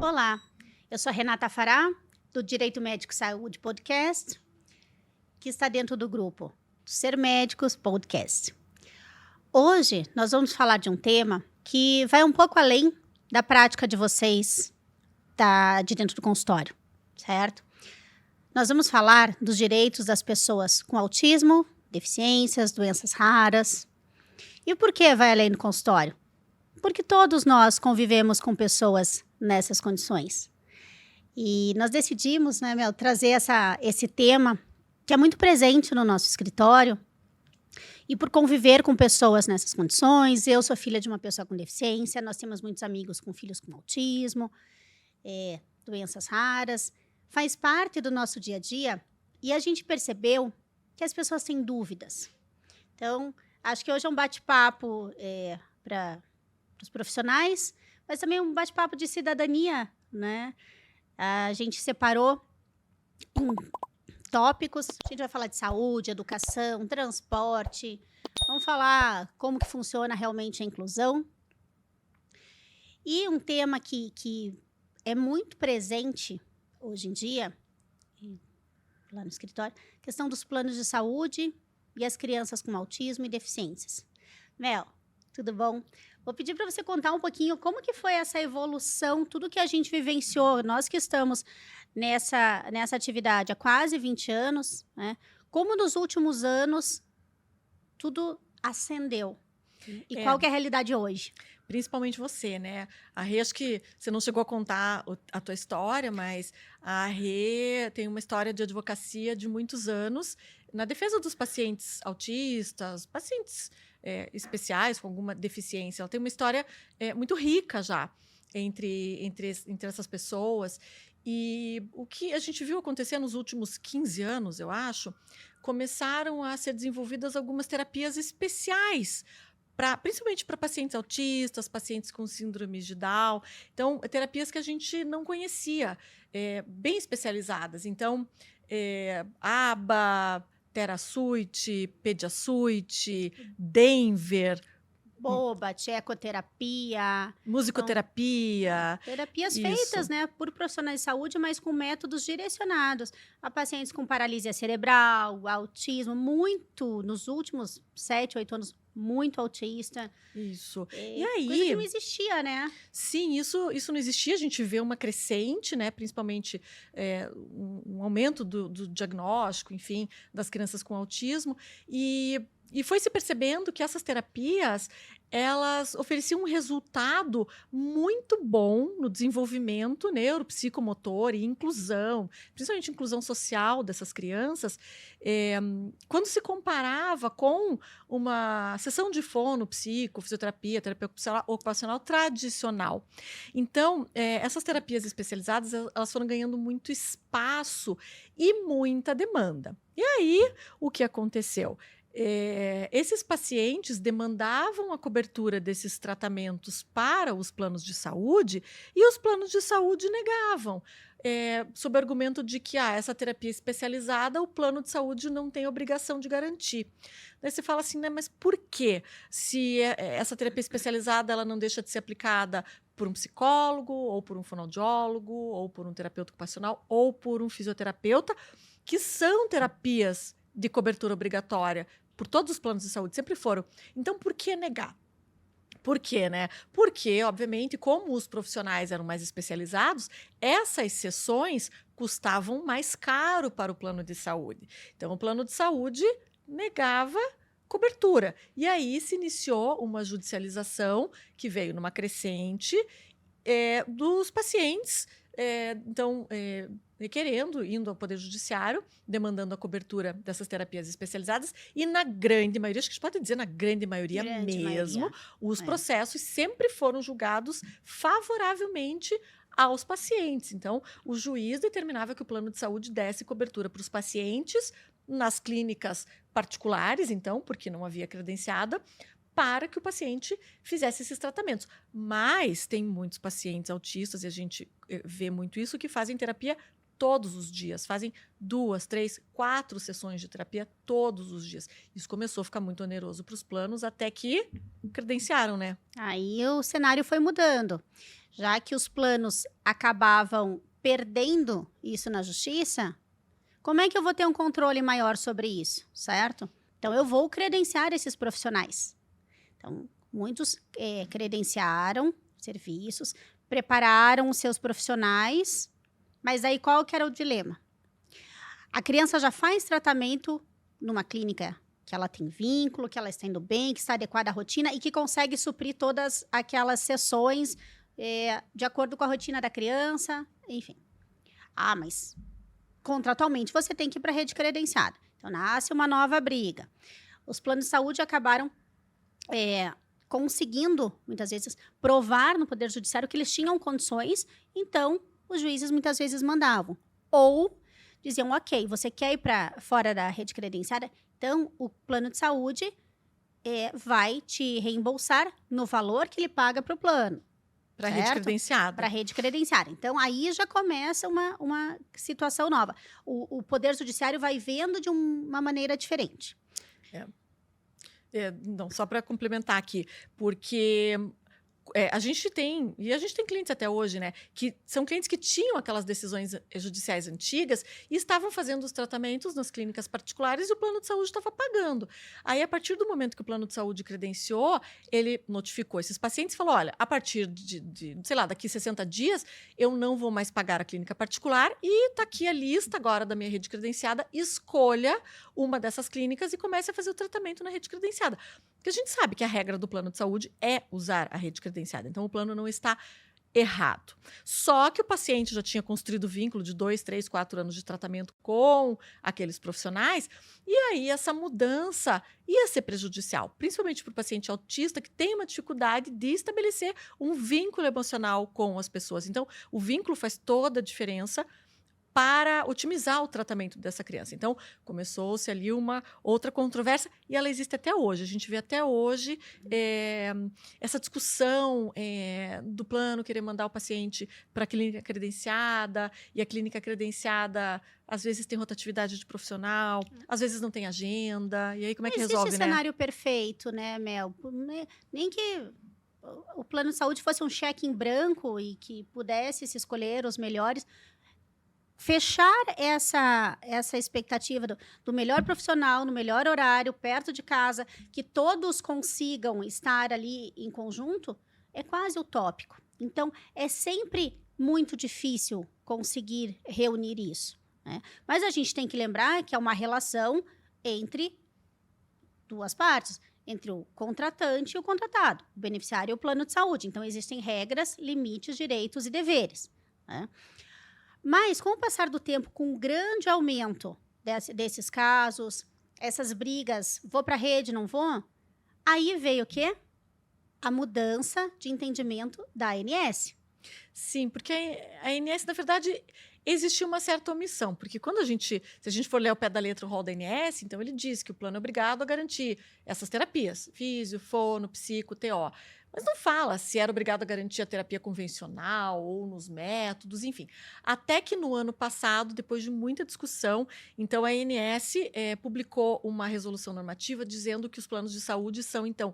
Olá, eu sou a Renata Fará, do Direito Médico e Saúde Podcast, que está dentro do grupo Ser Médicos Podcast. Hoje nós vamos falar de um tema que vai um pouco além da prática de vocês de dentro do consultório, certo? Nós vamos falar dos direitos das pessoas com autismo, deficiências, doenças raras. E por que vai além do consultório? Porque todos nós convivemos com pessoas nessas condições. E nós decidimos, né, Mel, trazer esse tema que é muito presente no nosso escritório. E por conviver com pessoas nessas condições, eu sou filha de uma pessoa com deficiência, nós temos muitos amigos com filhos com autismo, doenças raras, faz parte do nosso dia a dia e a gente percebeu que as pessoas têm dúvidas. Então, acho que hoje é um bate-papo para os profissionais, mas também um bate-papo de cidadania, né? A gente separou tópicos, a gente vai falar de saúde, educação, transporte, vamos falar como que funciona realmente a inclusão. E um tema que é muito presente hoje em dia, lá no escritório, questão dos planos de saúde e as crianças com autismo e deficiências. Mel, tudo bom? Vou pedir para você contar um pouquinho como que foi essa evolução, tudo que a gente vivenciou, nós que estamos nessa atividade há quase 20 anos, né? Como nos últimos anos tudo ascendeu. E qual que é a realidade hoje? Principalmente você, né? A Rê, acho que você não chegou a contar a tua história, mas a Rê tem uma história de advocacia de muitos anos na defesa dos pacientes autistas, pacientes especiais com alguma deficiência. Ela tem uma história muito rica já entre essas pessoas. E o que a gente viu acontecer nos últimos 15 anos, eu acho, começaram a ser desenvolvidas algumas terapias especiais, principalmente para pacientes autistas, pacientes com síndrome de Down. Então, terapias que a gente não conhecia, bem especializadas. Então, ABA, TheraSuite, PediaSuite, Denver, Boba, ecoterapia, musicoterapia. Terapias feitas, né, por profissionais de saúde, mas com métodos direcionados a pacientes com paralisia cerebral, autismo, muito, nos últimos 7, 8 anos, muito autista. Isso. E aí, coisa que não existia, né? Sim, isso não existia. A gente vê uma crescente, né? Principalmente um aumento do diagnóstico, enfim, das crianças com autismo. E foi se percebendo que essas terapias, elas ofereciam um resultado muito bom no desenvolvimento neuropsicomotor e inclusão, principalmente inclusão social dessas crianças, quando se comparava com uma sessão de fono, fisioterapia, terapia ocupacional tradicional. Então, essas terapias especializadas, elas foram ganhando muito espaço e muita demanda. E aí, o que aconteceu? Esses pacientes demandavam a cobertura desses tratamentos para os planos de saúde e os planos de saúde negavam, sob o argumento de que essa terapia especializada, o plano de saúde não tem obrigação de garantir. Daí você fala assim, né, mas por quê? Se essa terapia especializada ela não deixa de ser aplicada por um psicólogo, ou por um fonoaudiólogo, ou por um terapeuta ocupacional, ou por um fisioterapeuta, que são terapias de cobertura obrigatória por todos os planos de saúde, sempre foram. Então, por que negar? Por quê, né? Porque, obviamente, como os profissionais eram mais especializados, essas sessões custavam mais caro para o plano de saúde. Então, o plano de saúde negava cobertura. E aí se iniciou uma judicialização que veio numa crescente dos pacientes, requerendo, indo ao Poder Judiciário, demandando a cobertura dessas terapias especializadas, e na grande maioria, acho que a gente pode dizer na grande maioria mesmo, os processos sempre foram julgados favoravelmente aos pacientes. Então, o juiz determinava que o plano de saúde desse cobertura para os pacientes nas clínicas particulares, então, porque não havia credenciada, para que o paciente fizesse esses tratamentos. Mas tem muitos pacientes autistas, e a gente vê muito isso, que fazem terapia todos os dias, fazem 2, 3, 4 sessões de terapia todos os dias. Isso começou a ficar muito oneroso para os planos, até que credenciaram, né? Aí o cenário foi mudando. Já que os planos acabavam perdendo isso na justiça, como é que eu vou ter um controle maior sobre isso, certo? Então, eu vou credenciar esses profissionais. Então, muitos credenciaram serviços, prepararam os seus profissionais, mas aí qual que era o dilema? A criança já faz tratamento numa clínica que ela tem vínculo, que ela está indo bem, que está adequada à rotina e que consegue suprir todas aquelas sessões de acordo com a rotina da criança, enfim. Ah, mas contratualmente você tem que ir para a rede credenciada. Então, nasce uma nova briga. Os planos de saúde acabaram conseguindo, muitas vezes, provar no Poder Judiciário que eles tinham condições, então os juízes muitas vezes mandavam. Ou diziam, ok, você quer ir para fora da rede credenciada? Então, o plano de saúde vai te reembolsar no valor que ele paga para o plano. Para a rede credenciada. Para a rede credenciada. Então, aí já começa uma situação nova. O Poder Judiciário vai vendo de uma maneira diferente. Não, só para complementar aqui, porque a gente tem clientes até hoje, né, que são clientes que tinham aquelas decisões judiciais antigas e estavam fazendo os tratamentos nas clínicas particulares e o plano de saúde estava pagando. Aí, a partir do momento que o plano de saúde credenciou, ele notificou esses pacientes e falou, olha, a partir de sei lá, daqui 60 dias, eu não vou mais pagar a clínica particular e está aqui a lista agora da minha rede credenciada, escolha uma dessas clínicas e comece a fazer o tratamento na rede credenciada. Porque a gente sabe que a regra do plano de saúde é usar a rede credenciada. Então, o plano não está errado. Só que o paciente já tinha construído vínculo de 2, 3, 4 anos de tratamento com aqueles profissionais, e aí essa mudança ia ser prejudicial, principalmente para o paciente autista que tem uma dificuldade de estabelecer um vínculo emocional com as pessoas. Então, o vínculo faz toda a diferença para otimizar o tratamento dessa criança. Então, começou-se ali uma outra controvérsia e ela existe até hoje. A gente vê até hoje essa discussão do plano querer mandar o paciente para a clínica credenciada e a clínica credenciada às vezes tem rotatividade de profissional, às vezes não tem agenda. E aí como é que resolve, né? Existe cenário perfeito, né, Mel? Nem que o plano de saúde fosse um cheque em branco e que pudesse se escolher os melhores. Fechar essa expectativa do melhor profissional, no melhor horário, perto de casa, que todos consigam estar ali em conjunto, é quase utópico. Então, é sempre muito difícil conseguir reunir isso, né? Mas a gente tem que lembrar que é uma relação entre duas partes, entre o contratante e o contratado, o beneficiário e o plano de saúde. Então, existem regras, limites, direitos e deveres, né? Mas, com o passar do tempo, com um grande aumento desses casos, essas brigas, vou para a rede, não vou? Aí veio o quê? A mudança de entendimento da ANS. Sim, porque a ANS, na verdade, existiu uma certa omissão, porque se a gente for ler ao pé da letra o rol da ANS, então ele diz que o plano é obrigado a garantir essas terapias, físio, fono, psico, TO. Mas não fala se era obrigado a garantir a terapia convencional ou nos métodos, enfim. Até que no ano passado, depois de muita discussão, então a ANS publicou uma resolução normativa dizendo que os planos de saúde são, então,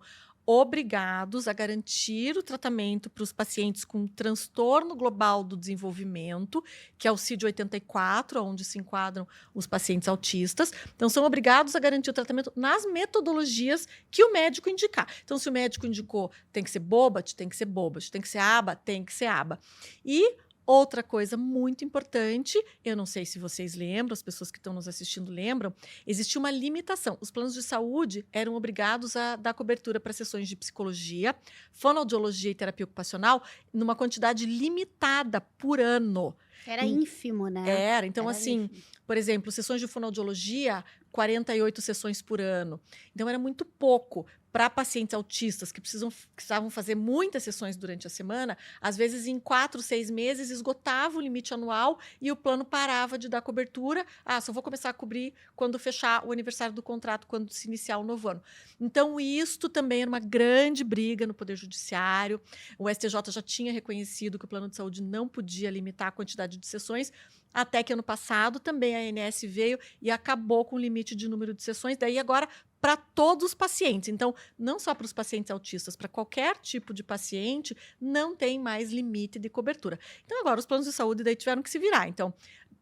obrigados a garantir o tratamento para os pacientes com transtorno global do desenvolvimento, que é o CID-84, onde se enquadram os pacientes autistas. Então, são obrigados a garantir o tratamento nas metodologias que o médico indicar. Então, se o médico indicou tem que ser BOBAT, tem que ser BOBAT, tem que ser ABA, tem que ser ABA. E outra coisa muito importante, eu não sei se vocês lembram, as pessoas que estão nos assistindo lembram, existia uma limitação. Os planos de saúde eram obrigados a dar cobertura para sessões de psicologia, fonoaudiologia e terapia ocupacional numa quantidade limitada por ano. Era ínfimo, né? Era. Então, Era assim, ínfimo. por exemplo, sessões de fonoaudiologia, 48 sessões por ano. Então, era muito pouco. Para pacientes autistas que precisavam fazer muitas sessões durante a semana, às vezes em 4, 6 meses esgotava o limite anual e o plano parava de dar cobertura. Só vou começar a cobrir quando fechar o aniversário do contrato, quando se iniciar o novo ano. Então, isto também era uma grande briga no Poder Judiciário. O STJ já tinha reconhecido que o plano de saúde não podia limitar a quantidade de sessões, Até que ano passado também a ANS veio e acabou com o limite de número de sessões, daí agora para todos os pacientes. Então, não só para os pacientes autistas, para qualquer tipo de paciente, não tem mais limite de cobertura. Então, agora os planos de saúde daí tiveram que se virar. Então,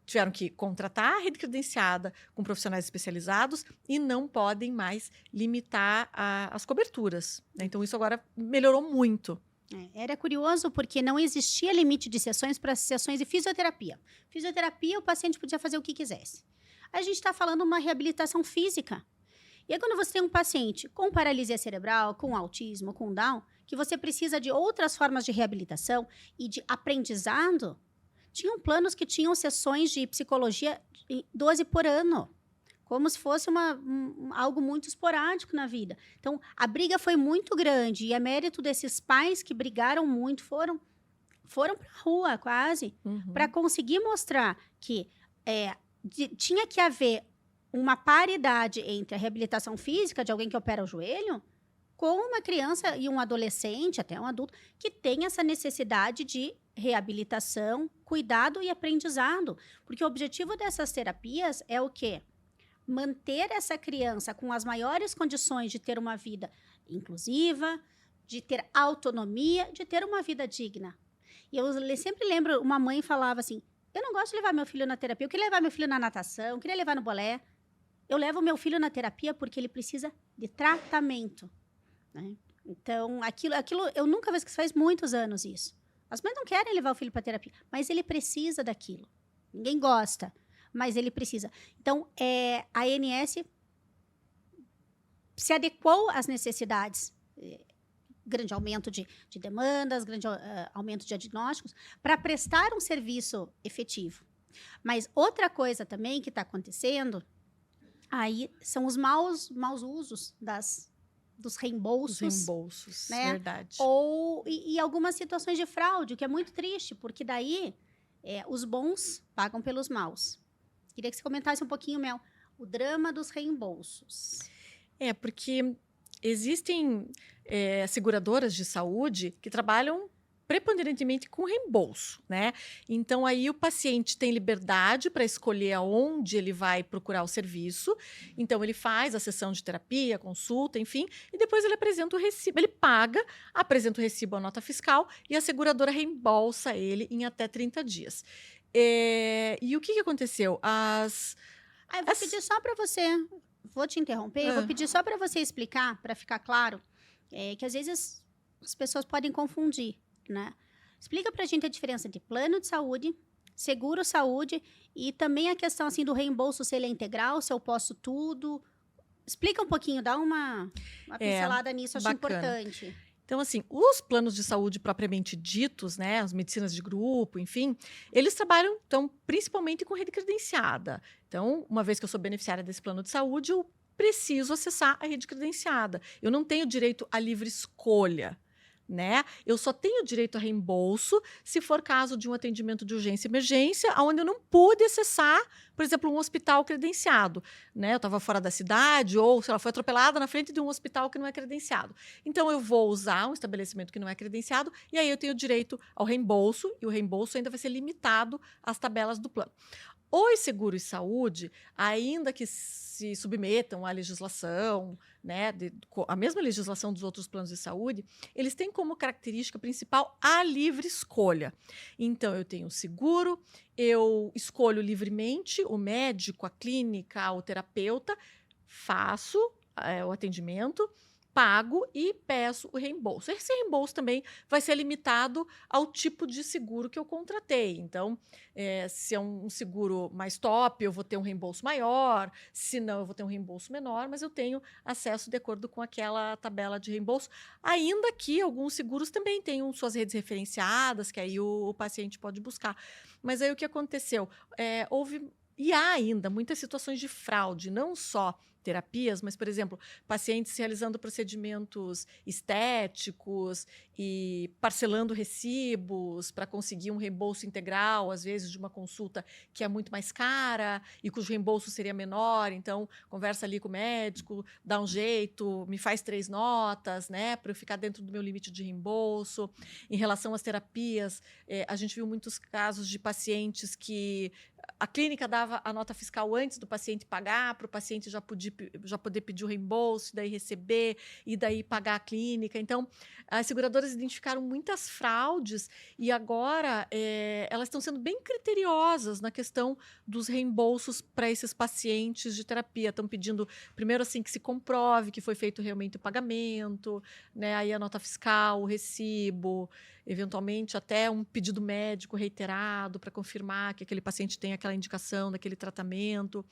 tiveram que contratar a rede credenciada com profissionais especializados e não podem mais limitar as coberturas, né? Então, isso agora melhorou muito. Era curioso porque não existia limite de sessões para sessões de fisioterapia. Fisioterapia, o paciente podia fazer o que quisesse. A gente está falando uma reabilitação física. E aí, quando você tem um paciente com paralisia cerebral, com autismo, com Down, que você precisa de outras formas de reabilitação e de aprendizado, tinham planos que tinham sessões de psicologia 12 por ano. Como se fosse algo muito esporádico na vida. Então, a briga foi muito grande. E é mérito desses pais que brigaram muito, foram para a rua quase, para conseguir mostrar que tinha que haver uma paridade entre a reabilitação física de alguém que opera o joelho com uma criança e um adolescente, até um adulto, que tem essa necessidade de reabilitação, cuidado e aprendizado. Porque o objetivo dessas terapias é o quê? Manter essa criança com as maiores condições de ter uma vida inclusiva, de ter autonomia, de ter uma vida digna. E eu sempre lembro, uma mãe falava assim, eu não gosto de levar meu filho na terapia, eu queria levar meu filho na natação, eu queria levar no bolé. Eu levo meu filho na terapia porque ele precisa de tratamento, né? Então, aquilo eu nunca vi, que faz muitos anos isso. As mães não querem levar o filho para terapia, mas ele precisa daquilo. Ninguém gosta, mas ele precisa. Então, a ANS se adequou às necessidades, grande aumento de demandas, grande aumento de diagnósticos, para prestar um serviço efetivo. Mas outra coisa também que está acontecendo, aí são os maus usos dos reembolsos. Os reembolsos, né? Verdade. E algumas situações de fraude, o que é muito triste, porque daí os bons pagam pelos maus. Queria que você comentasse um pouquinho, Mel, o drama dos reembolsos. Porque existem seguradoras de saúde que trabalham preponderantemente com reembolso, né? Então, aí o paciente tem liberdade para escolher aonde ele vai procurar o serviço. Então, ele faz a sessão de terapia, consulta, enfim, e depois ele apresenta o recibo. Ele paga, apresenta o recibo à nota fiscal e a seguradora reembolsa ele em até 30 dias. E o que aconteceu? Eu vou pedir só para você, vou te interromper, eu vou pedir só para você explicar, para ficar claro, que às vezes as pessoas podem confundir, né? Explica pra gente a diferença entre plano de saúde, seguro saúde e também a questão assim do reembolso, se ele é integral, se eu posso tudo. Explica um pouquinho, dá uma pincelada nisso, acho importante. Então, assim, os planos de saúde propriamente ditos, né, as medicinas de grupo, enfim, eles trabalham, então, principalmente com rede credenciada. Então, uma vez que eu sou beneficiária desse plano de saúde, eu preciso acessar a rede credenciada. Eu não tenho direito à livre escolha, né? Eu só tenho direito a reembolso se for caso de um atendimento de urgência e emergência, onde eu não pude acessar, por exemplo, um hospital credenciado, né? Eu estava fora da cidade ou, sei lá, foi atropelada na frente de um hospital que não é credenciado. Então, eu vou usar um estabelecimento que não é credenciado e aí eu tenho direito ao reembolso e o reembolso ainda vai ser limitado às tabelas do plano. Os seguros de saúde, ainda que se submetam à legislação, né, a mesma legislação dos outros planos de saúde, eles têm como característica principal a livre escolha. Então, eu tenho seguro, eu escolho livremente o médico, a clínica, o terapeuta, faço o atendimento, pago e peço o reembolso. Esse reembolso também vai ser limitado ao tipo de seguro que eu contratei. Então, se é um seguro mais top, eu vou ter um reembolso maior, se não, eu vou ter um reembolso menor, mas eu tenho acesso de acordo com aquela tabela de reembolso, ainda que alguns seguros também tenham suas redes referenciadas, que aí o paciente pode buscar. Mas aí o que aconteceu? Houve e há ainda muitas situações de fraude, não só terapias, mas, por exemplo, pacientes realizando procedimentos estéticos e parcelando recibos para conseguir um reembolso integral, às vezes de uma consulta que é muito mais cara e cujo reembolso seria menor. Então, conversa ali com o médico, dá um jeito, me faz 3 notas, né, para eu ficar dentro do meu limite de reembolso. Em relação às terapias, a gente viu muitos casos de pacientes que a clínica dava a nota fiscal antes do paciente pagar, para o paciente já poder pedir o reembolso, daí receber e daí pagar a clínica. Então, as seguradoras identificaram muitas fraudes e agora elas estão sendo bem criteriosas na questão dos reembolsos para esses pacientes de terapia. Estão pedindo, primeiro, assim, que se comprove que foi feito realmente o pagamento, né? Aí a nota fiscal, o recibo, eventualmente até um pedido médico reiterado para confirmar que aquele paciente tem aquela indicação daquele tratamento.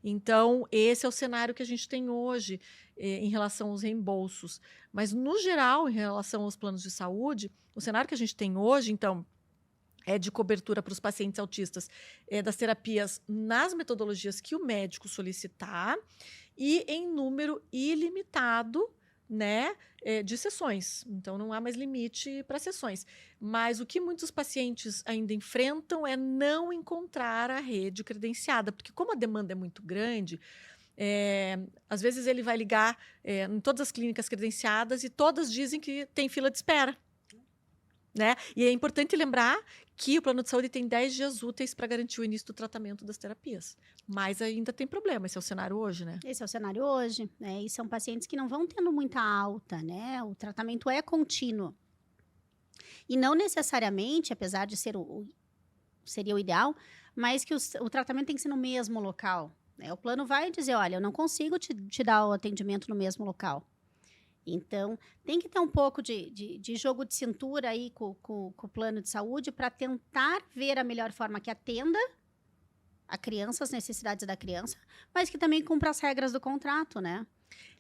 Então, esse é o cenário que a gente tem hoje em relação aos reembolsos. Mas, no geral, em relação aos planos de saúde, o cenário que a gente tem hoje, então, é de cobertura para os pacientes autistas das terapias nas metodologias que o médico solicitar e em número ilimitado, né, de sessões. Então, não há mais limite para sessões. Mas o que muitos pacientes ainda enfrentam é não encontrar a rede credenciada, porque como a demanda é muito grande, às vezes ele vai ligar em todas as clínicas credenciadas e todas dizem que tem fila de espera. Né? E é importante lembrar que o plano de saúde tem 10 dias úteis para garantir o início do tratamento das terapias. Mas ainda tem problema, esse é o cenário hoje, né? Esse é o cenário hoje, né? E são pacientes que não vão tendo muita alta, né? O tratamento é contínuo. E não necessariamente, apesar de ser seria o ideal, mas que o tratamento tem que ser no mesmo local. Né? O plano vai dizer, olha, eu não consigo te dar o atendimento no mesmo local. Então, tem que ter um pouco de jogo de cintura aí com o plano de saúde para tentar ver a melhor forma que atenda a criança, as necessidades da criança, mas que também cumpra as regras do contrato, né?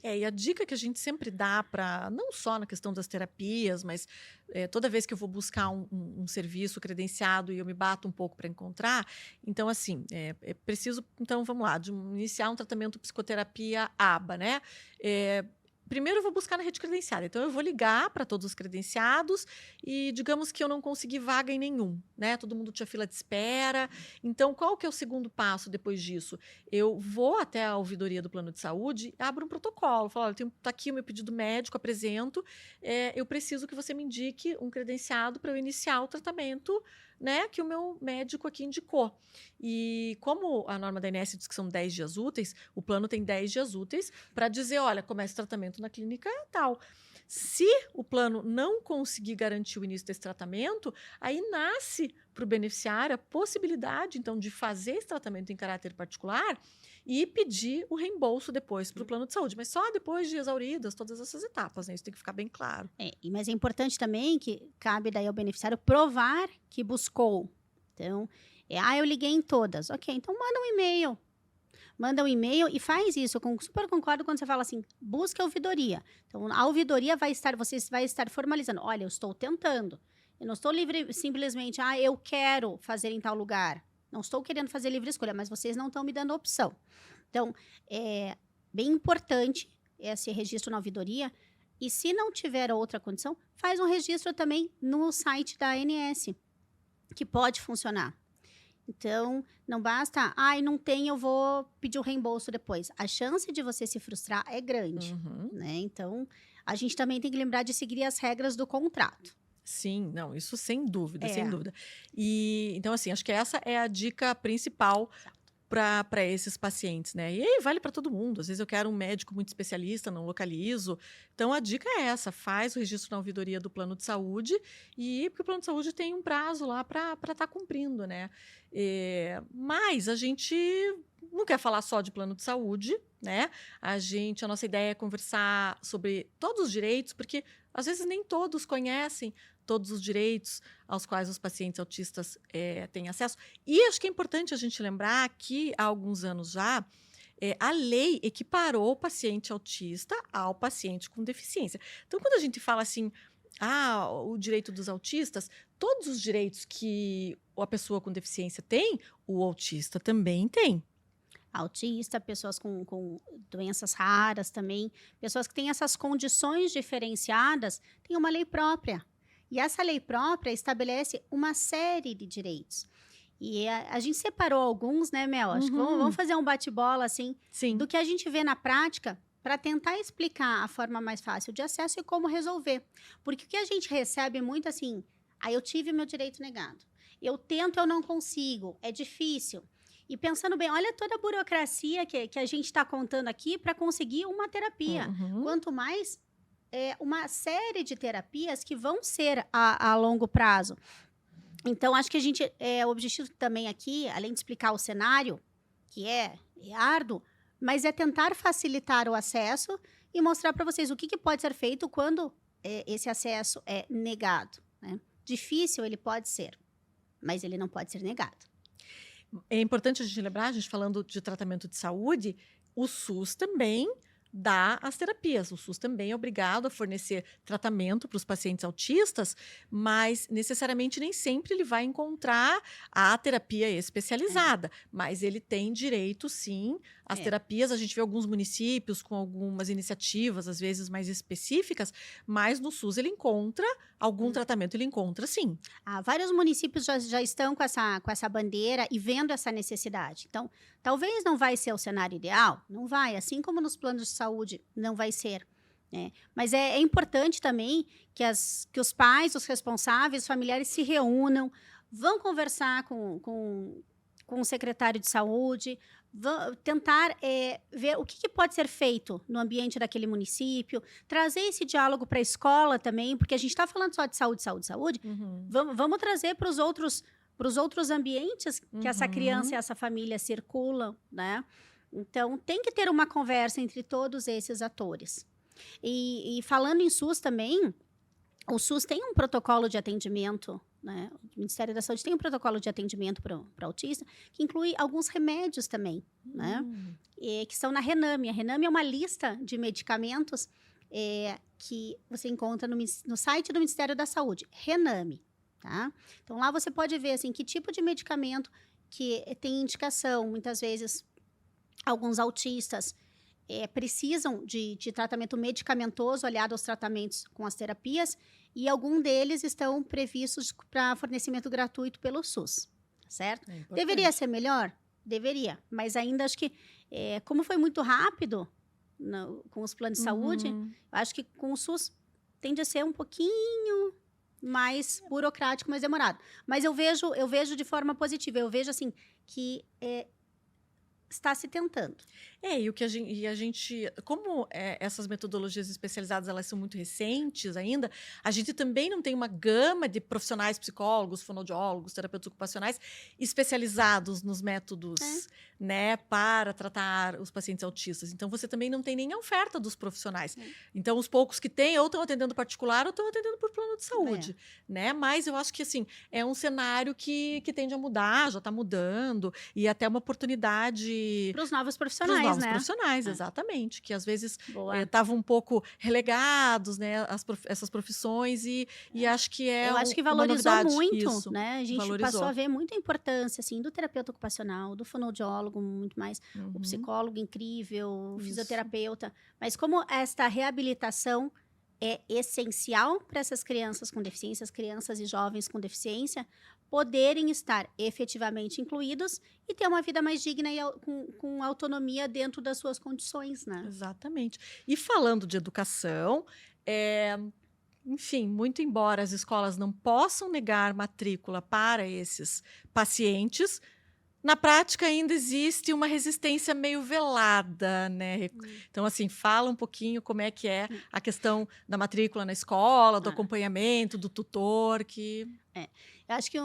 E a dica que a gente sempre dá para, não só na questão das terapias, mas toda vez que eu vou buscar um serviço credenciado e eu me bato um pouco para encontrar, então, assim, é preciso, então, vamos lá, de iniciar um tratamento de psicoterapia ABA, né? Primeiro eu vou buscar na rede credenciada. Então, eu vou ligar para todos os credenciados e digamos que eu não consegui vaga em nenhum, né? Todo mundo tinha fila de espera. Então, qual que é o segundo passo depois disso? Eu vou até a ouvidoria do plano de saúde, abro um protocolo, falo, olha, tá aqui o meu pedido médico, apresento, eu preciso que você me indique um credenciado para eu iniciar o tratamento, né, que o meu médico aqui indicou. E como a norma da ANS diz que são 10 dias úteis, o plano tem 10 dias úteis para dizer, olha, começa o tratamento na clínica tal. Se o plano não conseguir garantir o início desse tratamento, aí nasce para o beneficiário a possibilidade, então, de fazer esse tratamento em caráter particular e pedir o reembolso depois para o plano de saúde, mas só depois de exauridas todas essas etapas, né? Isso tem que ficar bem claro. Mas é importante também que cabe daí ao beneficiário provar que buscou. Então, eu liguei em todas. Ok, então manda um e-mail. Manda um e-mail e faz isso. Eu super concordo quando você fala assim, busca a ouvidoria. Então, a ouvidoria você vai estar formalizando. Olha, eu estou tentando. Eu não estou livre, simplesmente, eu quero fazer em tal lugar. Não estou querendo fazer livre escolha, mas vocês não estão me dando opção. Então, é bem importante esse registro na ouvidoria. E se não tiver outra condição, faz um registro também no site da ANS, que pode funcionar. Então, não basta, não tem, eu vou pedir o reembolso depois. A chance de você se frustrar é grande, né? Então, a gente também tem que lembrar de seguir as regras do contrato. Sim, não, isso sem dúvida, sem dúvida. E, então, assim, acho que essa é a dica principal para esses pacientes, né? E aí vale para todo mundo. Às vezes eu quero um médico muito especialista, não localizo. Então, a dica é essa, faz o registro na ouvidoria do plano de saúde porque o plano de saúde tem um prazo lá para estar cumprindo, né? Mas a gente não quer falar só de plano de saúde, né? A nossa ideia é conversar sobre todos os direitos, porque às vezes nem todos conhecem todos os direitos aos quais os pacientes autistas têm acesso. E acho que é importante a gente lembrar que, há alguns anos já, a lei equiparou o paciente autista ao paciente com deficiência. Então, quando a gente fala assim, o direito dos autistas, todos os direitos que a pessoa com deficiência tem, o autista também tem. autista, pessoas com doenças raras também, pessoas que têm essas condições diferenciadas, têm uma lei própria. E essa lei própria estabelece uma série de direitos. E a gente separou alguns, né, Mel? Acho que vamos fazer um bate-bola, assim, Sim. do que a gente vê na prática, para tentar explicar a forma mais fácil de acesso e como resolver. Porque o que a gente recebe muito assim, eu tive meu direito negado. Eu tento, eu não consigo, é difícil. E pensando bem, olha toda a burocracia que a gente está contando aqui para conseguir uma terapia. Quanto mais uma série de terapias que vão ser a longo prazo. Então, acho que o objetivo também aqui, além de explicar o cenário, que é árduo, mas é tentar facilitar o acesso e mostrar para vocês o que pode ser feito quando esse acesso é negado, né? Difícil ele pode ser, mas ele não pode ser negado. É importante a gente lembrar, a gente falando de tratamento de saúde, o SUS também dá as terapias. O SUS também é obrigado a fornecer tratamento para os pacientes autistas, mas necessariamente nem sempre ele vai encontrar a terapia especializada. Mas ele tem direito, sim, às terapias. A gente vê alguns municípios com algumas iniciativas, às vezes mais específicas, mas no SUS ele encontra algum tratamento, ele encontra sim. Vários municípios já estão com essa bandeira e vendo essa necessidade. Então, talvez não vai ser o cenário ideal, não vai, assim como nos planos de saúde não vai ser, né? Mas é importante também que os pais, os responsáveis, os familiares se reúnam, vão conversar com o secretário de saúde, vão tentar ver o que pode ser feito no ambiente daquele município, trazer esse diálogo para a escola também, porque a gente está falando só de saúde. Vamos trazer para os outros ambientes que essa criança e essa família circulam, né? Então, tem que ter uma conversa entre todos esses atores. E falando em SUS também, o SUS tem um protocolo de atendimento, né? O Ministério da Saúde tem um protocolo de atendimento para autista, que inclui alguns remédios também, né? Que estão na Rename. A Rename é uma lista de medicamentos que você encontra no site do Ministério da Saúde, Rename. Tá? Então, lá você pode ver assim, que tipo de medicamento que tem indicação. Muitas vezes, alguns autistas precisam de tratamento medicamentoso aliado aos tratamentos com as terapias e alguns deles estão previstos para fornecimento gratuito pelo SUS, certo? Deveria ser melhor? Deveria, mas ainda acho que, como foi muito rápido com os planos de saúde, eu acho que com o SUS tende a ser um pouquinho mais burocrático, mais demorado. Mas eu vejo de forma positiva. Eu vejo assim que está se tentando. E o que a gente como essas metodologias especializadas elas são muito recentes ainda, a gente também não tem uma gama de profissionais, psicólogos, fonoaudiólogos, terapeutas ocupacionais especializados nos métodos, né, para tratar os pacientes autistas. Então, você também não tem nem a oferta dos profissionais. Então, os poucos que tem, ou estão atendendo particular, ou estão atendendo por plano de saúde, né? Mas eu acho que, assim, é um cenário que tende a mudar, já está mudando, e até uma oportunidade para os novos profissionais, novos profissionais, exatamente, que às vezes estavam um pouco relegados, né, essas profissões e acho que eu acho que valorizou muito, isso, né? A gente passou a ver muita importância assim do terapeuta ocupacional, do fonoaudiólogo, muito mais, o psicólogo incrível, o fisioterapeuta, mas como esta reabilitação é essencial para essas crianças com deficiências, crianças e jovens com deficiência, poderem estar efetivamente incluídos e ter uma vida mais digna e com autonomia dentro das suas condições, né? Exatamente. E falando de educação, enfim, muito embora as escolas não possam negar matrícula para esses pacientes, na prática ainda existe uma resistência meio velada, né? Então, assim, fala um pouquinho como é que é a questão da matrícula na escola, do acompanhamento, do tutor, que... Eu acho que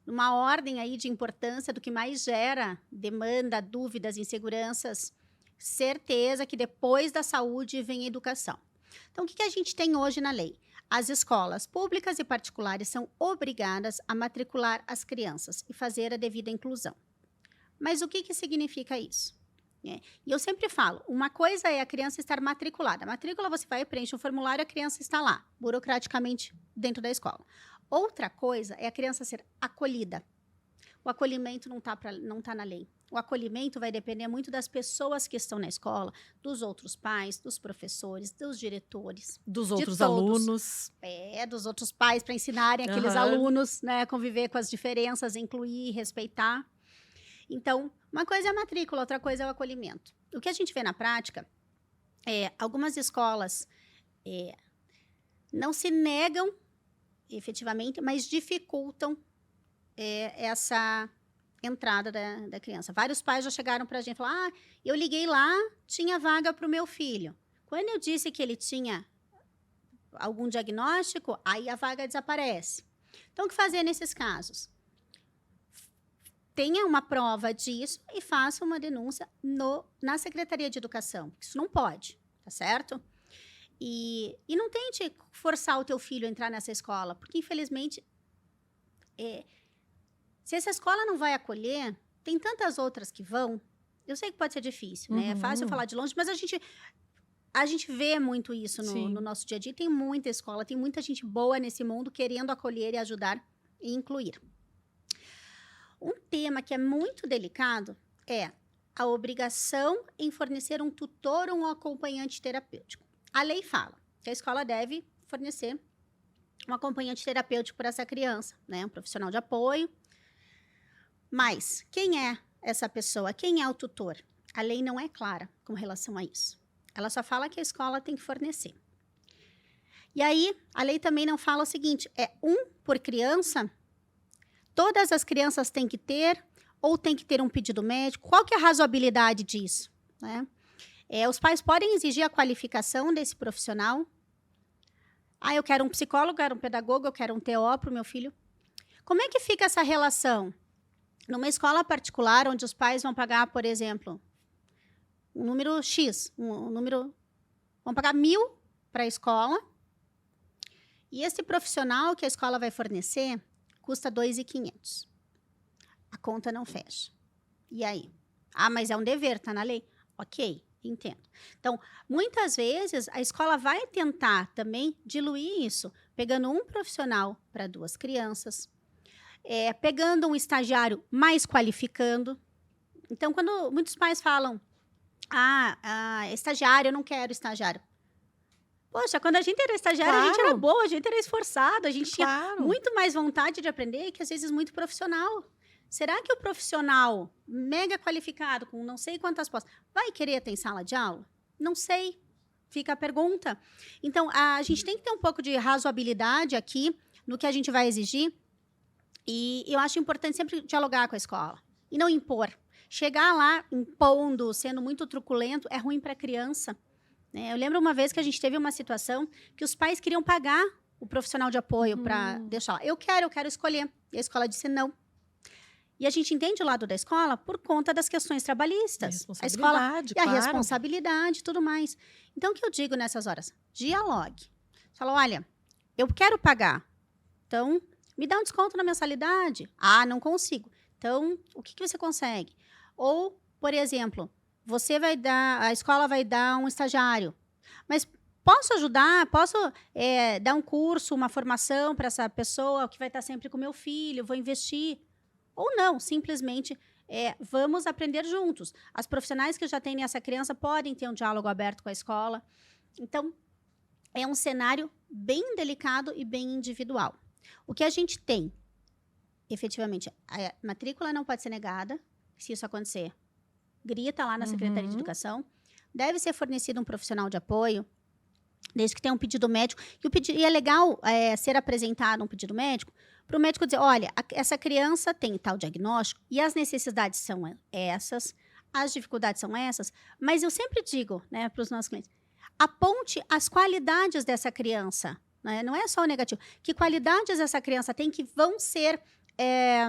uma ordem aí de importância do que mais gera demanda, dúvidas, inseguranças, certeza que depois da saúde vem a educação. Então, o que a gente tem hoje na lei? As escolas públicas e particulares são obrigadas a matricular as crianças e fazer a devida inclusão. Mas o que significa isso? E eu sempre falo, uma coisa é a criança estar matriculada. A matrícula, você vai, preenche um formulário, a criança está lá, burocraticamente, dentro da escola. Outra coisa é a criança ser acolhida. o acolhimento não tá na lei. O acolhimento vai depender muito das pessoas que estão na escola, dos outros pais, dos professores, dos diretores. Dos outros todos. alunos. Dos outros pais, para ensinarem aqueles alunos, né, a conviver com as diferenças, incluir, respeitar. Então, uma coisa é a matrícula, outra coisa é o acolhimento. O que a gente vê na prática algumas escolas não se negam efetivamente, mas dificultam essa entrada da criança. Vários pais já chegaram para a gente e falaram, eu liguei lá, tinha vaga para o meu filho. Quando eu disse que ele tinha algum diagnóstico, aí a vaga desaparece. Então, o que fazer nesses casos? Tenha uma prova disso e faça uma denúncia na Secretaria de Educação. Isso não pode, tá certo? E não tente forçar o teu filho a entrar nessa escola, porque, infelizmente, se essa escola não vai acolher, tem tantas outras que vão. Eu sei que pode ser difícil, né? É fácil falar de longe, mas a gente vê muito isso no nosso dia a dia. Tem muita escola, tem muita gente boa nesse mundo querendo acolher e ajudar e incluir. Um tema que é muito delicado é a obrigação em fornecer um tutor ou um acompanhante terapêutico. A lei fala que a escola deve fornecer um acompanhante terapêutico para essa criança, né? Um profissional de apoio. Mas quem é essa pessoa? Quem é o tutor? A lei não é clara com relação a isso. Ela só fala que a escola tem que fornecer. E aí, a lei também não fala o seguinte, um por criança? Todas as crianças têm que ter, ou tem que ter um pedido médico? Qual que é a razoabilidade disso? Né? Os pais podem exigir a qualificação desse profissional. Eu quero um psicólogo, eu quero um pedagogo, eu quero um TO para o meu filho. Como é que fica essa relação? Numa escola particular, onde os pais vão pagar, por exemplo, um número X, vão pagar 1.000 para a escola, e esse profissional que a escola vai fornecer custa 2.500. A conta não fecha. E aí? Mas é um dever, tá na lei? Ok, entendo. Então, muitas vezes, a escola vai tentar também diluir isso, pegando um profissional para 2 crianças, pegando um estagiário mais qualificando. Então, quando muitos pais falam, estagiário, eu não quero estagiário. Poxa, quando a gente era estagiário, a gente era boa, a gente era esforçada, a gente tinha muito mais vontade de aprender que, às vezes, muito profissional. Será que o profissional mega qualificado, com não sei quantas postas, vai querer ter em sala de aula? Não sei. Fica a pergunta. Então, a gente tem que ter um pouco de razoabilidade aqui no que a gente vai exigir. E eu acho importante sempre dialogar com a escola e não impor. Chegar lá impondo, sendo muito truculento, é ruim para a criança. Né? Eu lembro uma vez que a gente teve uma situação que os pais queriam pagar o profissional de apoio para deixar lá. Eu quero escolher. E a escola disse não. E a gente entende o lado da escola por conta das questões trabalhistas. A escola e a responsabilidade e tudo mais. Então, o que eu digo nessas horas? Dialogue. Fala, olha, eu quero pagar. Então, me dá um desconto na mensalidade. Não consigo. Então, o que você consegue? Ou, por exemplo, a escola vai dar um estagiário. Mas posso ajudar? Posso dar um curso, uma formação para essa pessoa que vai estar sempre com meu filho? Vou investir? Ou não, simplesmente vamos aprender juntos. As profissionais que já têm essa criança podem ter um diálogo aberto com a escola. Então, é um cenário bem delicado e bem individual. O que a gente tem, efetivamente, a matrícula não pode ser negada, se isso acontecer. Grita lá na Secretaria de Educação. Deve ser fornecido um profissional de apoio, desde que tenha um pedido médico. E é legal ser apresentado um pedido médico, para o médico dizer, olha, essa criança tem tal diagnóstico e as necessidades são essas, as dificuldades são essas, mas eu sempre digo, né, para os nossos clientes, aponte as qualidades dessa criança, né? Não é só o negativo. Que qualidades essa criança tem que vão ser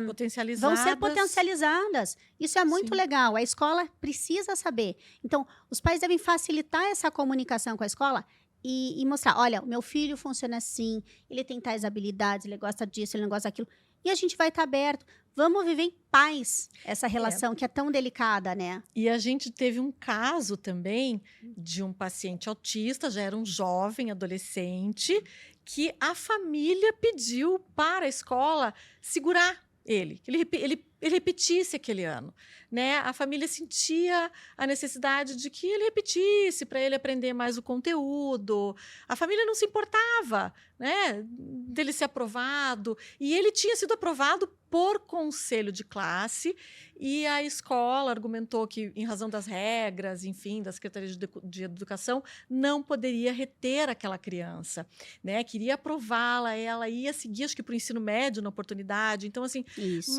potencializadas. Isso é muito legal. A escola precisa saber. Então, os pais devem facilitar essa comunicação com a escola e mostrar, olha, o meu filho funciona assim, ele tem tais habilidades, ele gosta disso, ele não gosta daquilo. E a gente vai estar aberto. Vamos viver em paz essa relação que é tão delicada, né? E a gente teve um caso também de um paciente autista, já era um jovem adolescente, que a família pediu para a escola segurar ele. Ele ele repetisse aquele ano, né? A família sentia a necessidade de que ele repetisse para ele aprender mais o conteúdo. A família não se importava, né, dele ser aprovado, e ele tinha sido aprovado por conselho de classe, e a escola argumentou que, em razão das regras, enfim, da Secretaria de Educação, não poderia reter aquela criança, né? Queria aprová-la, ela ia seguir, acho que para o ensino médio na oportunidade. Então, assim, Isso.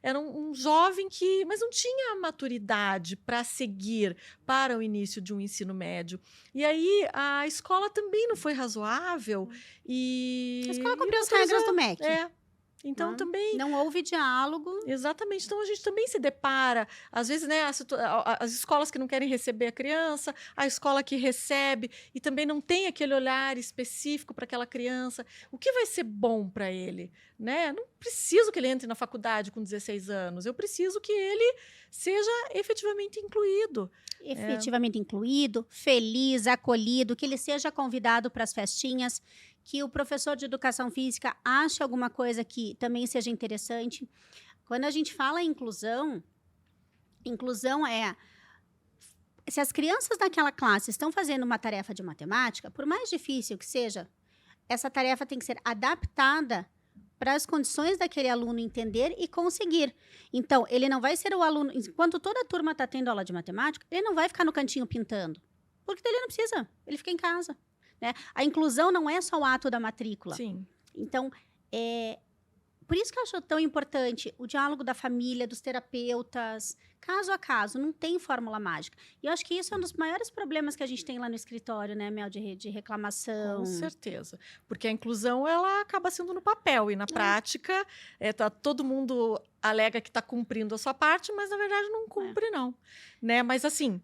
era um jovem que, mas não tinha maturidade para seguir para o início de um ensino médio. E aí a escola também não foi razoável e A escola cumpriu as regras do MEC. Então também não houve diálogo. Exatamente. Então a gente também se depara, às vezes, né, as escolas que não querem receber a criança, a escola que recebe e também não tem aquele olhar específico para aquela criança. O que vai ser bom para ele, né? Não preciso que ele entre na faculdade com 16 anos. Eu preciso que ele seja efetivamente incluído. Efetivamente incluído, feliz, acolhido, que ele seja convidado para as festinhas, que o professor de educação física ache alguma coisa que também seja interessante. Quando a gente fala em inclusão, inclusão é... Se as crianças daquela classe estão fazendo uma tarefa de matemática, por mais difícil que seja, essa tarefa tem que ser adaptada para as condições daquele aluno entender e conseguir. Então, ele não vai ser o aluno... Enquanto toda a turma está tendo aula de matemática, ele não vai ficar no cantinho pintando. Porque ele não precisa, ele fica em casa. Né? A inclusão não é só o ato da matrícula. Sim. Então, por isso que eu acho tão importante o diálogo da família, dos terapeutas, caso a caso, não tem fórmula mágica. E eu acho que isso é um dos maiores problemas que a gente tem lá no escritório, né, Mel, de reclamação. Com certeza. Porque a inclusão, ela acaba sendo no papel, e na prática, todo mundo alega que está cumprindo a sua parte, mas na verdade não cumpre, não. Né? Mas assim,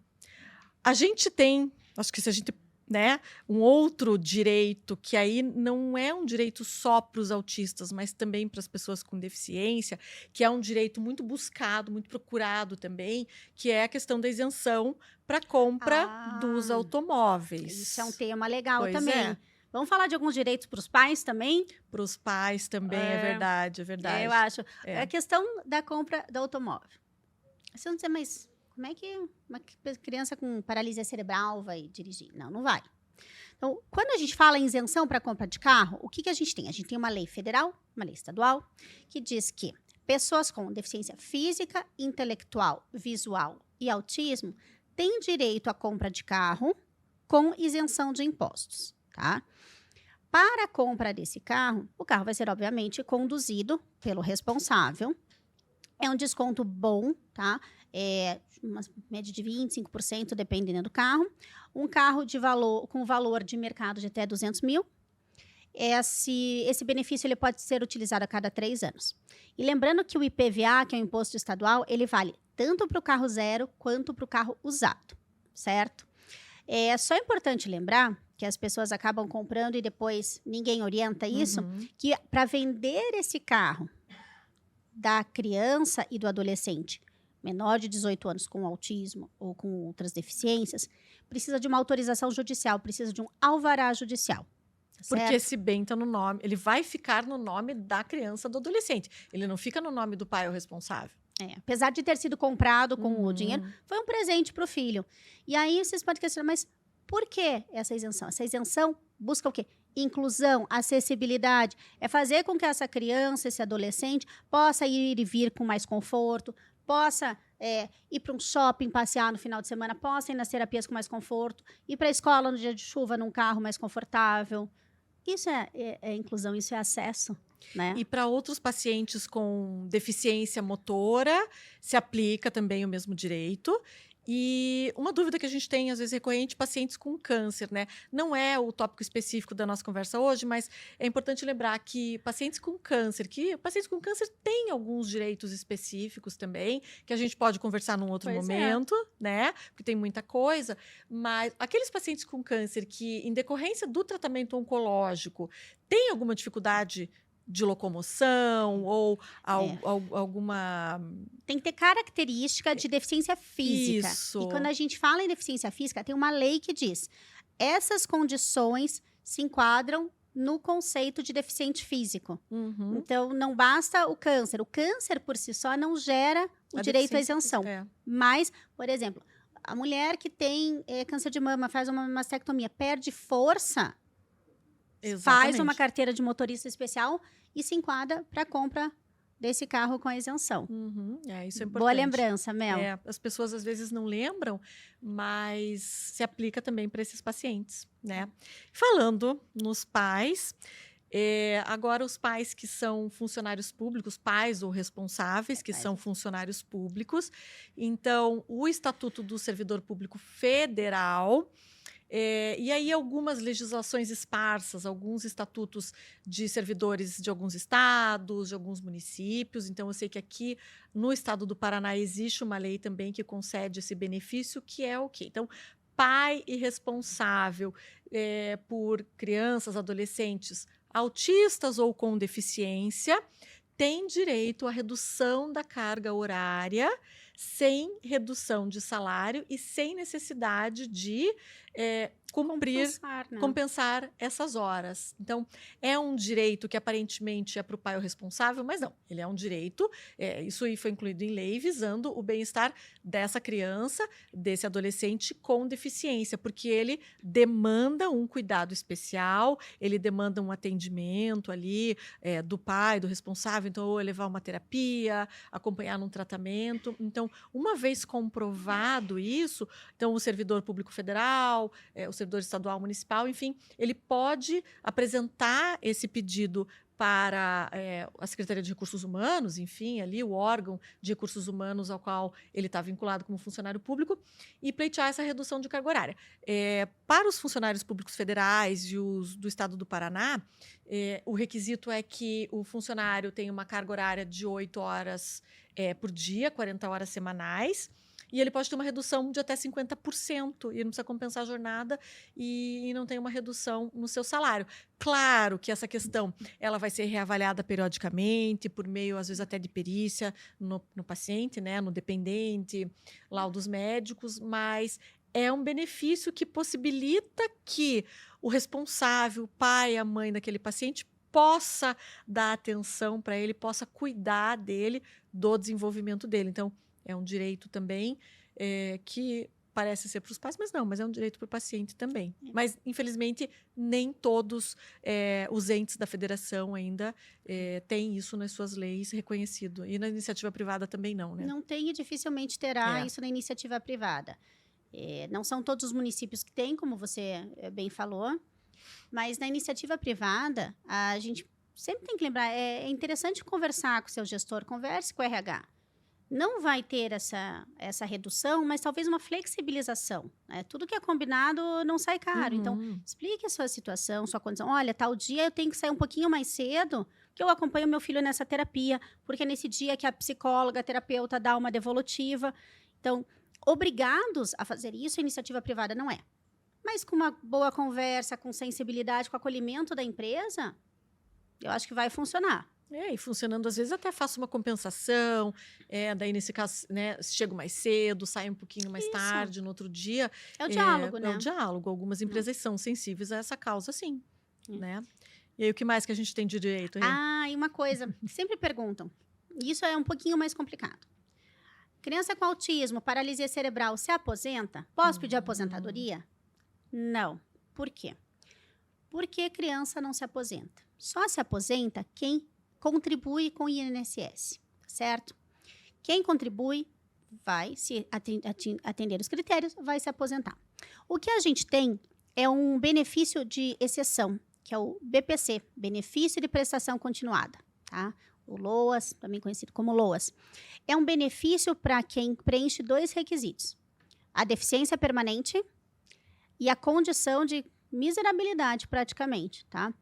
a gente tem, acho que se a gente... Né? Um outro direito que aí não é um direito só para os autistas, mas também para as pessoas com deficiência, que é um direito muito buscado, muito procurado também, que é a questão da isenção para compra dos automóveis. Isso é um tema legal também. É. Vamos falar de alguns direitos para os pais também? Para os pais também, é verdade, é verdade. Eu acho. A questão da compra do automóvel. Você não dizer, mas... Como é que uma criança com paralisia cerebral vai dirigir? Não, não vai. Então, quando a gente fala em isenção para compra de carro, o que a gente tem? A gente tem uma lei federal, uma lei estadual, que diz que pessoas com deficiência física, intelectual, visual e autismo têm direito à compra de carro com isenção de impostos, tá? Para a compra desse carro, o carro vai ser, obviamente, conduzido pelo responsável. É um desconto bom, tá? Uma média de 25%, dependendo do carro. Um carro com valor de mercado de até 200 mil. Esse benefício ele pode ser utilizado a cada 3 anos. E lembrando que o IPVA, que é o imposto estadual, ele vale tanto para o carro zero quanto para o carro usado, certo? É só importante lembrar que as pessoas acabam comprando e depois ninguém orienta isso, que para vender esse carro da criança e do adolescente menor de 18 anos com autismo ou com outras deficiências, precisa de uma autorização judicial, precisa de um alvará judicial. Porque esse bem está no nome, ele vai ficar no nome da criança, do adolescente. Ele não fica no nome do pai ou responsável. Apesar de ter sido comprado com o dinheiro, foi um presente para o filho. E aí vocês podem questionar, mas por que essa isenção? Essa isenção busca o quê? Inclusão, acessibilidade. É fazer com que essa criança, esse adolescente, possa ir e vir com mais conforto, possa ir para um shopping, passear no final de semana, possa ir nas terapias com mais conforto, ir para a escola no dia de chuva num carro mais confortável. Isso é inclusão, isso é acesso. Né? E para outros pacientes com deficiência motora, se aplica também o mesmo direito. E uma dúvida que a gente tem, às vezes, recorrente, pacientes com câncer, né? Não é o tópico específico da nossa conversa hoje, mas é importante lembrar que pacientes com câncer têm alguns direitos específicos também, que a gente pode conversar num outro momento, né? Porque tem muita coisa. Mas aqueles pacientes com câncer que, em decorrência do tratamento oncológico, têm alguma dificuldade de locomoção ou alguma... Tem que ter característica de deficiência física. Isso. E quando a gente fala em deficiência física, tem uma lei que diz essas condições se enquadram no conceito de deficiente físico. Uhum. Então, não basta o câncer. O câncer, por si só, não gera o direito à isenção. Mas, por exemplo, a mulher que tem câncer de mama, faz uma mastectomia, perde força, faz uma carteira de motorista especial e se enquadra para a compra desse carro com a isenção. Uhum. Isso é importante. Boa lembrança, Mel. As pessoas às vezes não lembram, mas se aplica também para esses pacientes, né? Falando nos pais, agora os pais que são funcionários públicos, pais ou responsáveis que são funcionários públicos. Então, o Estatuto do Servidor Público Federal... e aí algumas legislações esparsas, alguns estatutos de servidores de alguns estados, de alguns municípios. Então, eu sei que aqui no estado do Paraná existe uma lei também que concede esse benefício, que é o quê? Então, pai e responsável por crianças, adolescentes autistas ou com deficiência tem direito à redução da carga horária sem redução de salário e sem necessidade de compensar essas horas. Então, é um direito que aparentemente é para o pai o responsável, mas não, ele é um direito, isso aí foi incluído em lei, visando o bem-estar dessa criança, desse adolescente com deficiência, porque ele demanda um cuidado especial, ele demanda um atendimento ali do pai, do responsável, então, ou levar uma terapia, acompanhar num tratamento. Então, uma vez comprovado isso, então o servidor público federal, o servidor estadual, municipal, enfim, ele pode apresentar esse pedido para a Secretaria de Recursos Humanos, enfim, ali o órgão de recursos humanos ao qual ele está vinculado como funcionário público, e pleitear essa redução de carga horária. Para os funcionários públicos federais e os do estado do Paraná, o requisito é que o funcionário tenha uma carga horária de 8 horas por dia, 40 horas semanais, e ele pode ter uma redução de até 50%, e não precisa compensar a jornada e não tem uma redução no seu salário. Claro que essa questão ela vai ser reavaliada periodicamente, por meio, às vezes, até de perícia no paciente, né, no dependente, laudos médicos, mas é um benefício que possibilita que o responsável, o pai, a mãe daquele paciente, possa dar atenção para ele, possa cuidar dele, do desenvolvimento dele. Então, é um direito também que parece ser para os pais, mas é um direito para o paciente também. Mas, infelizmente, nem todos os entes da federação ainda têm isso nas suas leis reconhecido. E na iniciativa privada também não, né? Não tem e dificilmente terá isso na iniciativa privada. Não são todos os municípios que têm, como você bem falou, mas na iniciativa privada, a gente sempre tem que lembrar, é interessante conversar com o seu gestor, converse com o RH. Não vai ter essa redução, mas talvez uma flexibilização. Né? Tudo que é combinado não sai caro. Então, explique a sua situação, sua condição. Olha, tal dia eu tenho que sair um pouquinho mais cedo, que eu acompanho meu filho nessa terapia, porque é nesse dia que a psicóloga, a terapeuta dá uma devolutiva. Então, obrigados a fazer isso, a iniciativa privada não é. Mas com uma boa conversa, com sensibilidade, com acolhimento da empresa, eu acho que vai funcionar. E funcionando, às vezes, até faço uma compensação, daí nesse caso, né, chego mais cedo, saio um pouquinho mais tarde, no outro dia. É o diálogo, né? É o diálogo. Algumas empresas são sensíveis a essa causa, sim. Né? E aí, o que mais que a gente tem de direito? E uma coisa, que sempre perguntam, isso é um pouquinho mais complicado. Criança com autismo, paralisia cerebral, se aposenta? Posso pedir aposentadoria? Não. Por quê? Porque criança não se aposenta. Só se aposenta quem contribui com o INSS, certo? Quem contribui vai se atender os critérios, vai se aposentar. O que a gente tem é um benefício de exceção, que é o BPC, Benefício de Prestação Continuada, tá? O LOAS, também conhecido como LOAS. É um benefício para quem preenche 2 requisitos: a deficiência permanente e a condição de miserabilidade, praticamente, tá?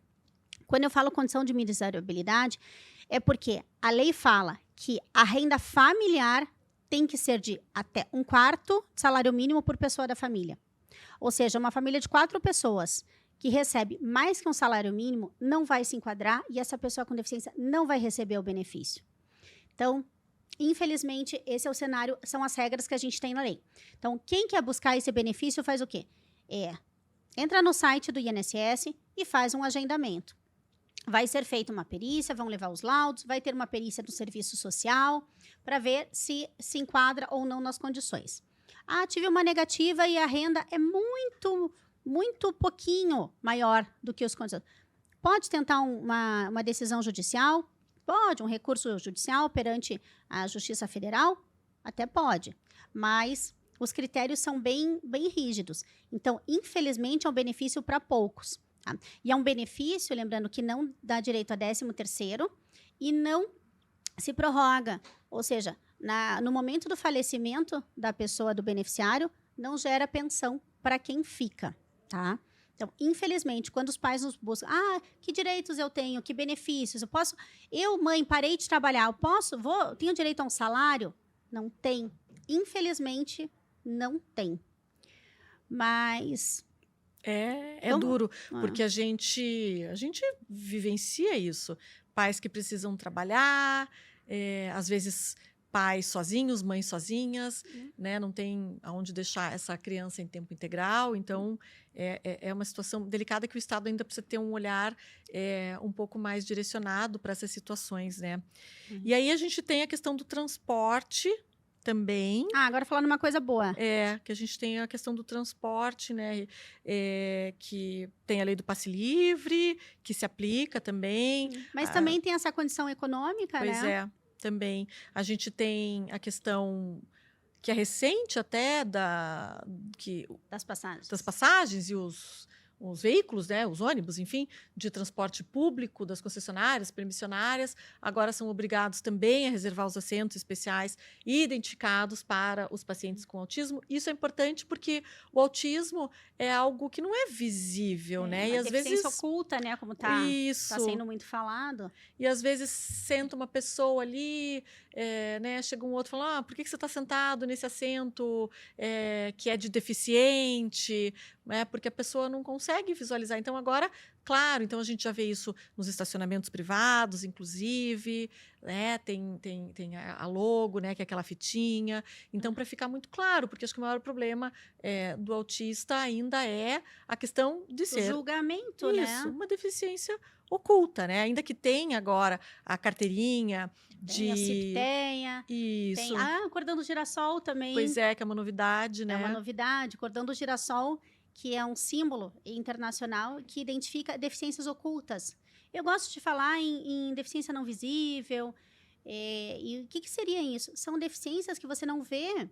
Quando eu falo condição de miserabilidade, é porque a lei fala que a renda familiar tem que ser de até 1/4 salário mínimo por pessoa da família. Ou seja, uma família de 4 pessoas que recebe mais que um salário mínimo não vai se enquadrar e essa pessoa com deficiência não vai receber o benefício. Então, infelizmente, esse é o cenário, são as regras que a gente tem na lei. Então, quem quer buscar esse benefício faz o quê? entra no site do INSS e faz um agendamento. Vai ser feita uma perícia, vão levar os laudos, vai ter uma perícia do serviço social para ver se se enquadra ou não nas condições. Ah, tive uma negativa e a renda é muito pouquinho maior do que os condições. Pode tentar uma decisão judicial? Pode, um recurso judicial perante a Justiça Federal? Até pode, mas os critérios são bem rígidos. Então, infelizmente, é um benefício para poucos. Tá? E é um benefício, lembrando, que não dá direito a 13º e não se prorroga. Ou seja, no momento do falecimento da pessoa, do beneficiário, não gera pensão para quem fica. Tá? Então, infelizmente, quando os pais nos buscam, que direitos eu tenho, que benefícios, eu, mãe, parei de trabalhar, tenho direito a um salário? Não tem. Infelizmente, não tem. Mas... É duro, porque a gente vivencia isso. Pais que precisam trabalhar, às vezes pais sozinhos, mães sozinhas, né? Não tem aonde deixar essa criança em tempo integral. Então, é uma situação delicada que o Estado ainda precisa ter um olhar um pouco mais direcionado para essas situações, né? E aí a gente tem a questão do transporte também. Agora falando uma coisa boa. Que a gente tem a questão do transporte, né? Que tem a lei do passe livre, que se aplica também. Mas também tem essa condição econômica, né? Pois é, também. A gente tem a questão que é recente até das passagens e os veículos, né, os ônibus, enfim, de transporte público das concessionárias, permissionárias, agora são obrigados também a reservar os assentos especiais identificados para os pacientes com autismo. Isso é importante porque o autismo é algo que não é visível, né? E às vezes oculta, né, como tá sendo muito falado. E às vezes senta uma pessoa ali, né, chega um outro e fala: por que você está sentado nesse assento que é de deficiente? Porque a pessoa não consegue visualizar. Então, agora, claro, então a gente já vê isso nos estacionamentos privados, inclusive, né? Tem a logo, né? Que é aquela fitinha. Então, para ficar muito claro, porque acho que o maior problema do autista ainda é a questão de ser... O julgamento, né? Isso, uma deficiência oculta, né? Ainda que tenha agora a carteirinha a CIP-tenha. Isso. Tem, cordão do girassol também. Pois é, que é uma novidade, né? É uma novidade. Cordão do girassol, que é um símbolo internacional que identifica deficiências ocultas. Eu gosto de falar em deficiência não visível. E o que seria isso? São deficiências que você não vê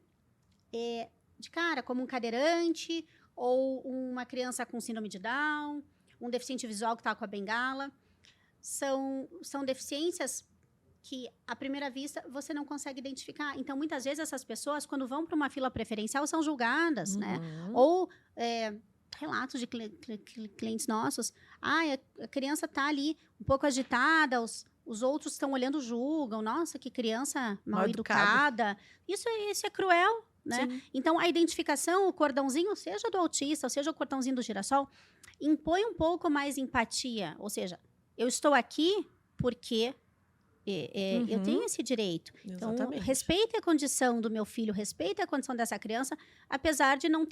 de cara, como um cadeirante ou uma criança com síndrome de Down, um deficiente visual que está com a bengala. São deficiências que, à primeira vista, você não consegue identificar. Então, muitas vezes, essas pessoas, quando vão para uma fila preferencial, são julgadas, né? Ou relatos de clientes nossos. A criança está ali um pouco agitada, os outros estão olhando, julgam. Nossa, que criança mal educada. Isso é cruel, né? Sim. Então, a identificação, o cordãozinho, seja do autista, ou seja o cordãozinho do girassol, impõe um pouco mais empatia. Ou seja, eu estou aqui porque... eu tenho esse direito. Exatamente. Então, respeite a condição do meu filho, respeite a condição dessa criança, apesar de não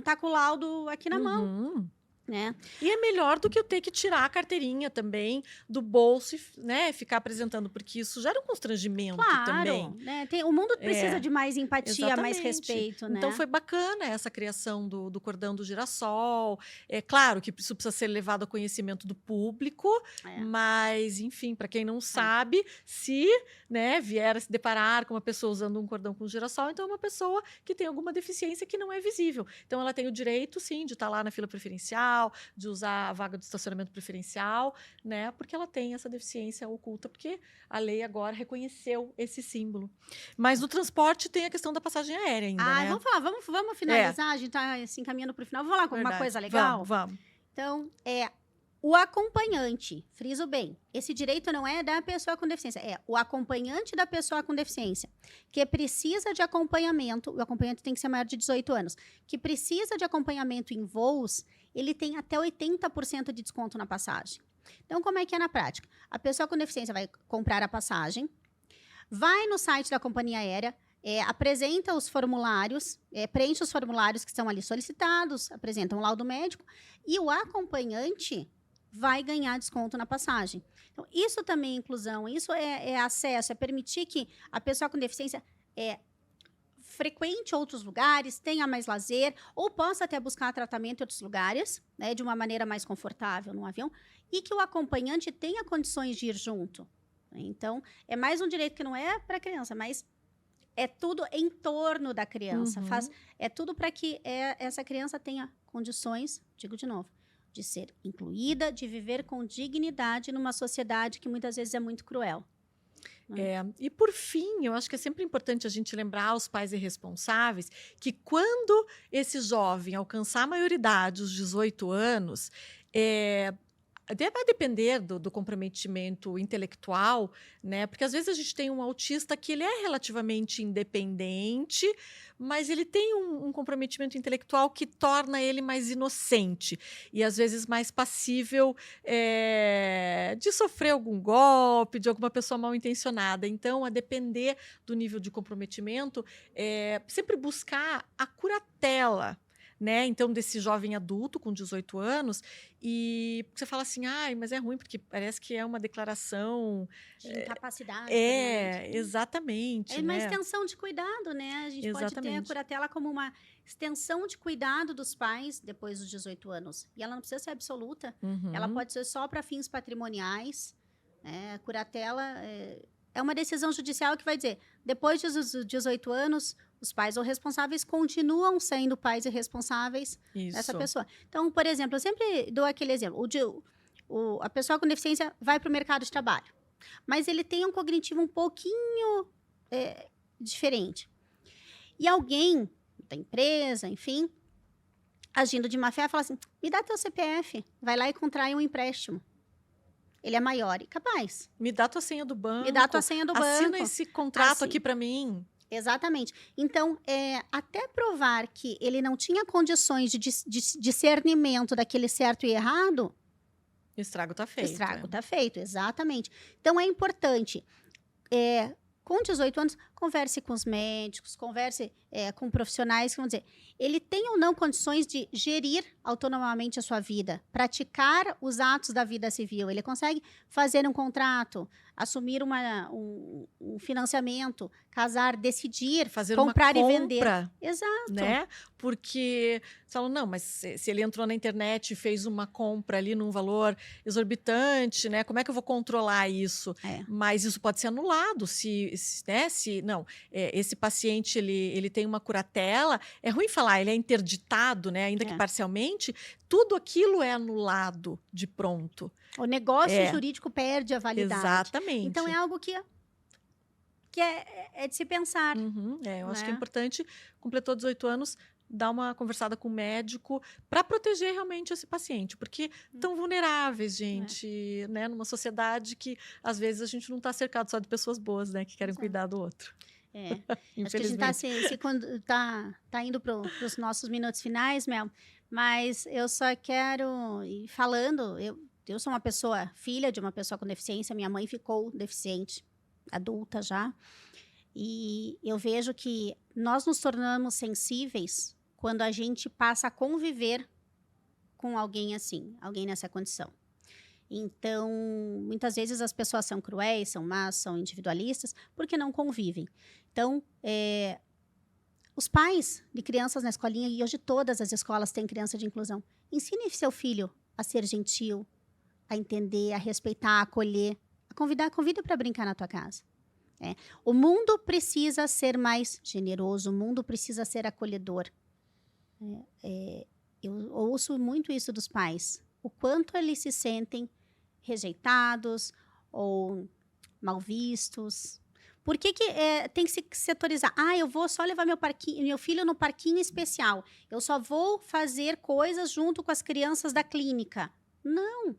tá com o laudo aqui na mão. Né? E é melhor do que eu ter que tirar a carteirinha também do bolso e, né, ficar apresentando, porque isso gera um constrangimento também. Né? O mundo precisa de mais empatia, mais respeito. Né? Então foi bacana essa criação do cordão do girassol. É claro que isso precisa ser levado ao conhecimento do público, mas, enfim, para quem não sabe, se vier a se deparar com uma pessoa usando um cordão com girassol, então é uma pessoa que tem alguma deficiência que não é visível. Então ela tem o direito, sim, de estar lá na fila preferencial, de usar a vaga do estacionamento preferencial, né? Porque ela tem essa deficiência oculta, porque a lei agora reconheceu esse símbolo. Mas no transporte tem a questão da passagem aérea ainda, né? Vamos falar, vamos finalizar, a gente está se encaminhando para o final. Vamos falar com uma coisa legal? Vamos. Então, o acompanhante, friso bem, esse direito não é da pessoa com deficiência, é o acompanhante da pessoa com deficiência, que precisa de acompanhamento, o acompanhante tem que ser maior de 18 anos, que precisa de acompanhamento em voos, ele tem até 80% de desconto na passagem. Então, como é que é na prática? A pessoa com deficiência vai comprar a passagem, vai no site da companhia aérea, apresenta os formulários, preenche os formulários que estão ali solicitados, apresenta um laudo médico e o acompanhante vai ganhar desconto na passagem. Então, isso também é inclusão, isso é acesso, é permitir que a pessoa com deficiência frequente outros lugares, tenha mais lazer, ou possa até buscar tratamento em outros lugares, né, de uma maneira mais confortável no avião, e que o acompanhante tenha condições de ir junto. Então, é mais um direito que não é para a criança, mas é tudo em torno da criança. É tudo para que essa criança tenha condições, digo de novo, de ser incluída, de viver com dignidade numa sociedade que muitas vezes é muito cruel. E por fim, eu acho que é sempre importante a gente lembrar aos pais irresponsáveis que quando esse jovem alcançar a maioridade, os 18 anos, vai depender do comprometimento intelectual, né? Porque às vezes a gente tem um autista que ele é relativamente independente, mas ele tem um comprometimento intelectual que torna ele mais inocente e às vezes mais passível de sofrer algum golpe, de alguma pessoa mal intencionada. Então, a depender do nível de comprometimento, sempre buscar a curatela, né? Então, desse jovem adulto com 18 anos, e você fala assim, mas é ruim, porque parece que é uma declaração de incapacidade. Exatamente. É uma extensão de cuidado, né? A gente pode ter a curatela como uma extensão de cuidado dos pais depois dos 18 anos. E ela não precisa ser absoluta, ela pode ser só para fins patrimoniais. A curatela é uma decisão judicial que vai dizer, depois dos 18 anos, os pais ou responsáveis continuam sendo pais e responsáveis dessa pessoa. Então, por exemplo, eu sempre dou aquele exemplo. A pessoa com deficiência vai para o mercado de trabalho, mas ele tem um cognitivo um pouquinho diferente. E alguém da empresa, enfim, agindo de má fé, fala assim, me dá teu CPF, vai lá e contrai um empréstimo. Ele é maior e capaz. Me dá tua senha do banco. Me dá tua senha do banco. Assina esse contrato aqui para mim. Exatamente. Então, até provar que ele não tinha condições de discernimento daquele certo e errado... O estrago está feito. O estrago está feito, exatamente. Então, é importante, com 18 anos, converse com os médicos, converse com profissionais que vão dizer, ele tem ou não condições de gerir autonomamente a sua vida, praticar os atos da vida civil, ele consegue fazer um contrato, assumir um financiamento, casar, decidir, fazer comprar uma compra, e vender. Exato. Né? Porque você fala, não, mas se ele entrou na internet e fez uma compra ali num valor exorbitante, né? Como é que eu vou controlar isso? Mas isso pode ser anulado esse paciente ele tem uma curatela, é ruim falar, ele é interditado, né? Ainda que parcialmente, tudo aquilo é anulado de pronto. O negócio jurídico perde a validade. Exatamente. Então, é algo que é de se pensar. Eu acho que é importante, completou 18 anos, dar uma conversada com o médico para proteger realmente esse paciente, porque tão vulneráveis, gente, né? Numa sociedade que, às vezes, a gente não está cercado só de pessoas boas, né? Que querem cuidar do outro. Acho que a gente tá indo para os nossos minutos finais, Mel, mas eu só quero ir falando, eu sou uma pessoa, filha de uma pessoa com deficiência, minha mãe ficou deficiente, adulta já, e eu vejo que nós nos tornamos sensíveis quando a gente passa a conviver com alguém assim, alguém nessa condição. Então, muitas vezes as pessoas são cruéis, são más, são individualistas, porque não convivem. Então, os pais de crianças na escolinha, e hoje todas as escolas têm criança de inclusão, ensine seu filho a ser gentil, a entender, a respeitar, a acolher, a convida para brincar na tua casa. O mundo precisa ser mais generoso, o mundo precisa ser acolhedor. Eu ouço muito isso dos pais, o quanto eles se sentem rejeitados ou mal vistos. Por que tem que se setorizar? Eu vou só levar meu filho no parquinho especial. Eu só vou fazer coisas junto com as crianças da clínica. Não.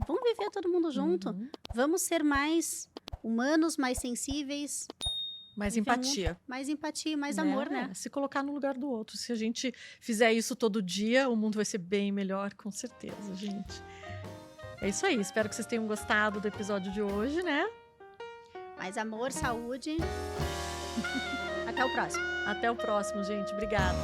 Vamos viver todo mundo junto. Vamos ser mais humanos, mais sensíveis. Mais empatia. Mais empatia, mais amor, né? Se colocar no lugar do outro. Se a gente fizer isso todo dia, o mundo vai ser bem melhor, com certeza, gente. É isso aí. Espero que vocês tenham gostado do episódio de hoje, né? Mais amor, saúde. Até Até o próximo. Até o próximo, gente. Obrigada.